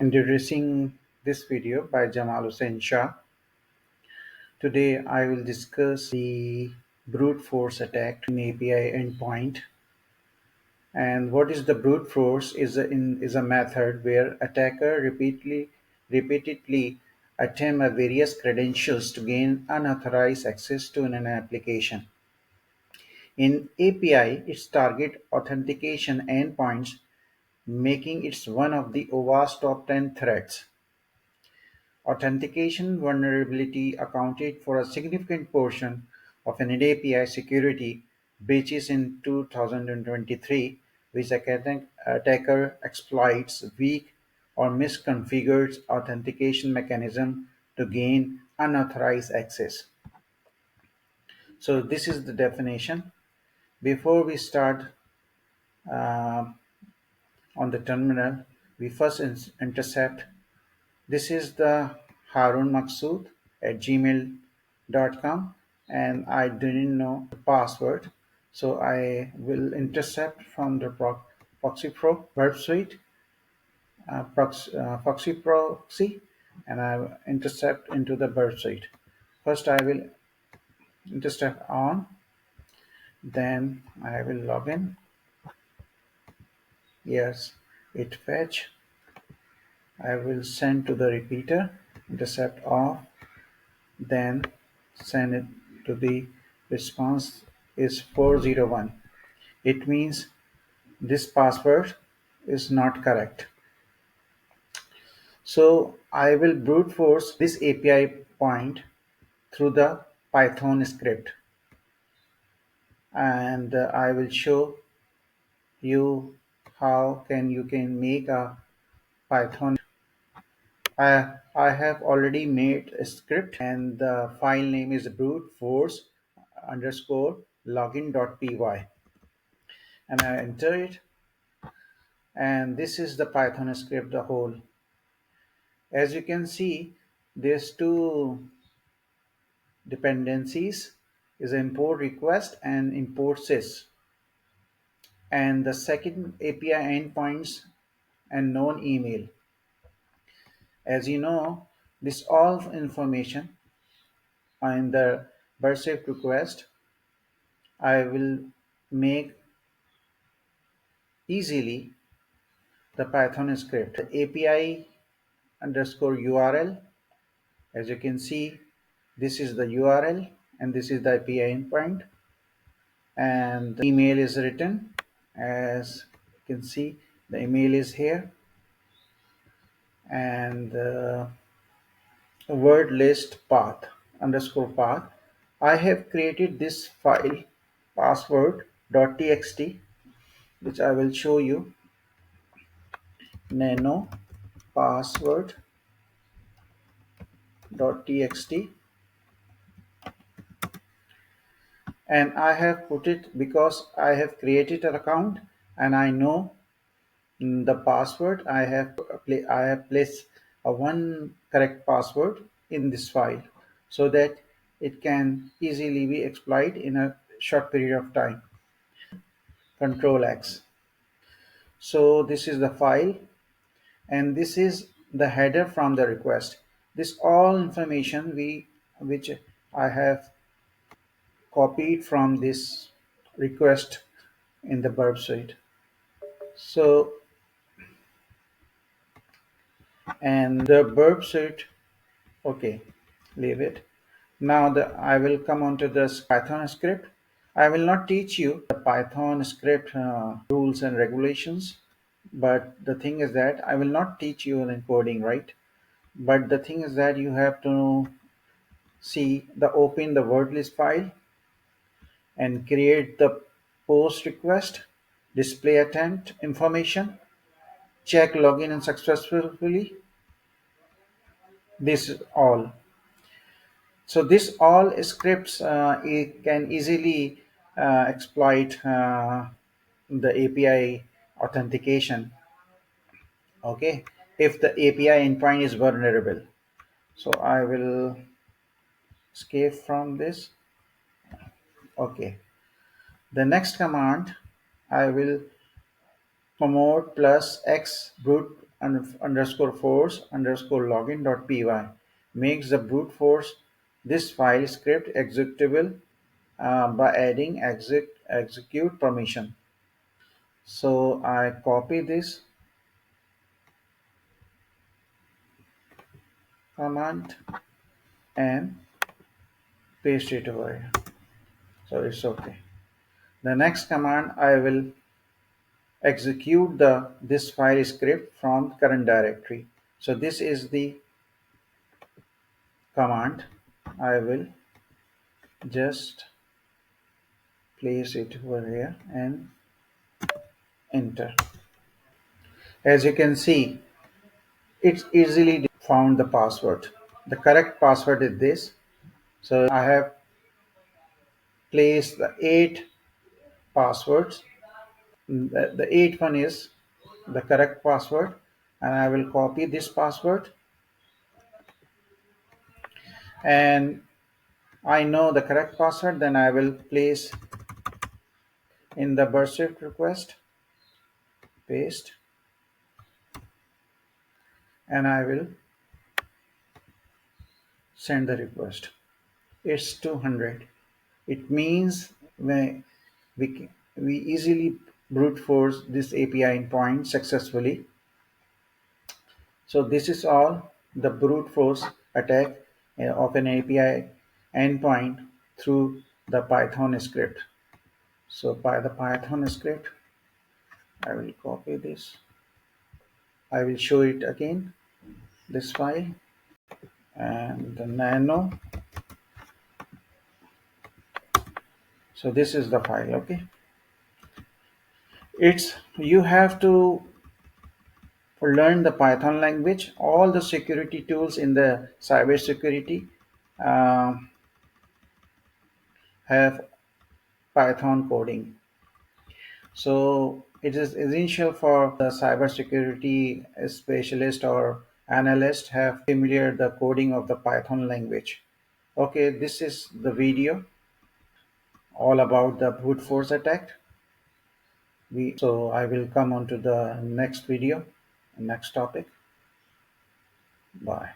Introducing this video by Jamal H.Shah. Today I will discuss the brute force attack in API endpoint. And what is the brute force is a method where attacker repeatedly attempt various credentials to gain unauthorized access to an application. In API, its target authentication endpoints, making it one of the OWASP top 10 threats. Authentication vulnerability accounted for a significant portion of an API security breaches in 2023, which attacker exploits weak or misconfigured authentication mechanism to gain unauthorized access. So this is the definition. Before we start uh, on the terminal, we first intercept. This is the Harun Maqsood at gmail.com, and I didn't know the password, so I will intercept from the Proxy Pro Verb Suite, Proxy Proxy, and I will intercept into the Verb Suite. First, I will intercept on, then I will log in. Yes, it fetch. I will send to the repeater, intercept off, then send it to the response is 401. It means this password is not correct. So I will brute force this API point through the Python script, and I will show you how you can make a Python. I have already made a script, and the file name is brute force underscore login.py, and I enter it, and this is the Python script the whole. As you can see, there's two dependencies, is import request and import sys, and the second API endpoints and known email. As you know, this all information in the Bursafe request I will make easily the Python script. The API underscore URL, as you can see, this is the URL and this is the API endpoint, and the email is written. As you can see, the email is here, and the word list path underscore path. I have created this file password.txt, which I will show you. Nano password.txt, and I have put it because I have created an account and I know the password. I have placed a one correct password in this file so that it can easily be exploited in a short period of time. Control X. So this is the file, and this is the header from the request. This all information which I have copied from this request in the burp suite. So, and the burp suite, okay, leave it. Now I will come on to this Python script. I will not teach you the Python script rules and regulations, but the thing is that I will not teach you in coding, right? But the thing is that you have to open the word list file and create the post request, display attempt information, check login and successfully. This is all. So this all scripts it can easily exploit the API authentication. Okay, if the API endpoint is vulnerable. So I will escape from this. Okay, the next command I will promote plus x brute underscore force underscore login.py makes the brute force this file script executable by adding execute permission. So I copy this command and paste it over here. So it's okay. The next command I will execute the this file script from current directory. So this is the command. I will just place it over here and enter. As you can see, it's easily found the password. The correct password is this. So I have placed the 8 passwords. The eighth one is the correct password, and I will copy this password, and I know the correct password, then I will place in the burst shift request, paste, and I will send the request. It's 200. It means we easily brute force this API endpoint successfully. So this is all the brute force attack of an API endpoint through the Python script. So by the Python script, I will copy this. I will show it again, this file and the nano. So this is the file, okay. It's you have to learn the Python language. All the security tools in the cybersecurity have Python coding. So it is essential for the cybersecurity specialist or analyst have familiar the coding of the Python language. Okay, this is the video all about the brute force attack. So I will come on to the next video, next topic. Bye.